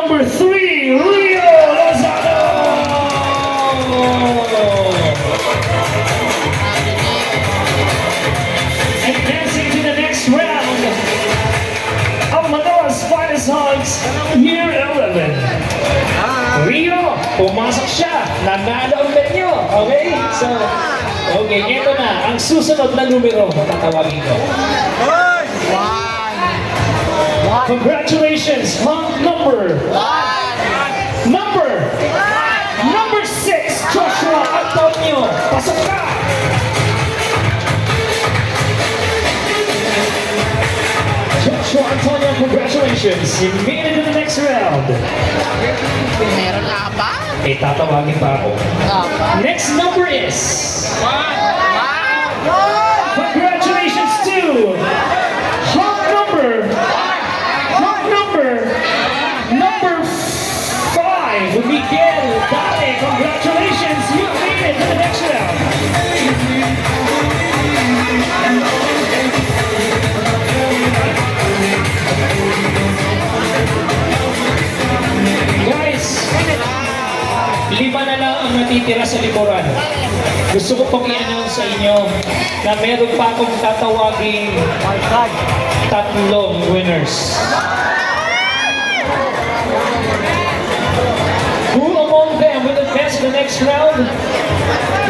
number 3, Rio Lozano! Advancing to the next round of ManilasFinestHunks Year 11. Rio, pumasok siya. Nanalo ulit nyo. Okay? So, okay, ito na. Ang susunod na numero, tatawagin ko. Congratulations, Hunk number 1. Number 6, Joshua Antonio. Pasok ka! Joshua Antonio, congratulations. You made it to the next round. Meron na ba? Tatawagin pa ako. Next number is... Congratulations to... Hunk number 5, Miguel D. Congratulations, you made it to the next round. Guys, 5 na lang ang natitira sa likuran. Gusto ko pong i-announce sa inyo na meron pa akong tatawaging 3 winners. Who among them will advance to the next round?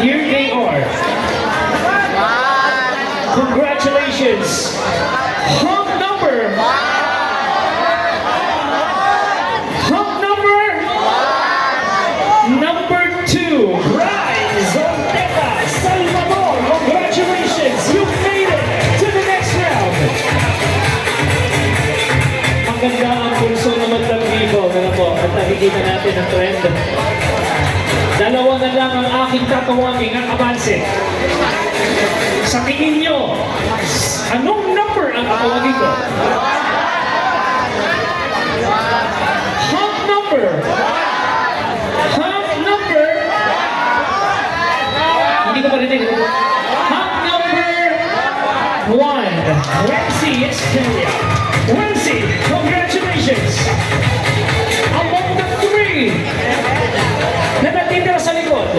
Here they are. Congratulations. Hunk number 2, Rise on Teta Salvador. Congratulations, you made it to the next round. Ang ganda ang pulso naman ng vivo. Ano po, at nakikita natin ang trend. 2 na lang ang aking tatawagin ang abanse. Sa tingin nyo, anong number ang tatawagin ko? Hunk number. Hindi ko marinig. Hunk number 1. Wensi Estrella. Wensi, congratulations. Among the 3 na natitira sa likod,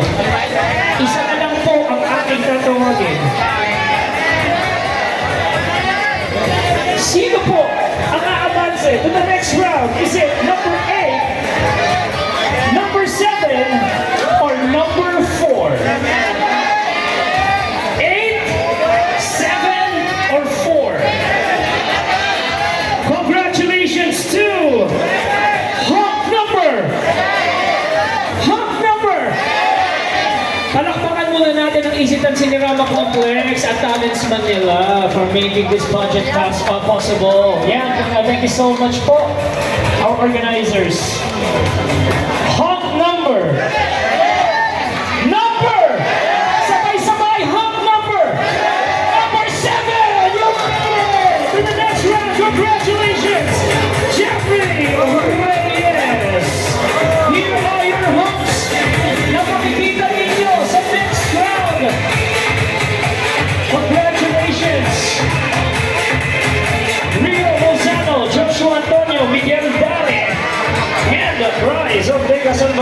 isa na lang po ang aking tatawagin. Sino po ang aabanse to the next round? Is it number 8, number 7, or number 4? 8, 7, or 4? Congratulations to Hunk number! Palakpakan muna natin ang Isitan Sinirama Complex at Talents Manila for making this project possible. Yeah, thank you so much po, our organizers. Hunk number! Sabay-sabay, Hunk number 7! You made it to the next round. Congratulations, Jeffrey Reyes! Here are your Hunks na makikita ninyo sa next round. Congratulations, Rio Lozano, Joshua Antonio, Miguel D, and the prize of Vegas.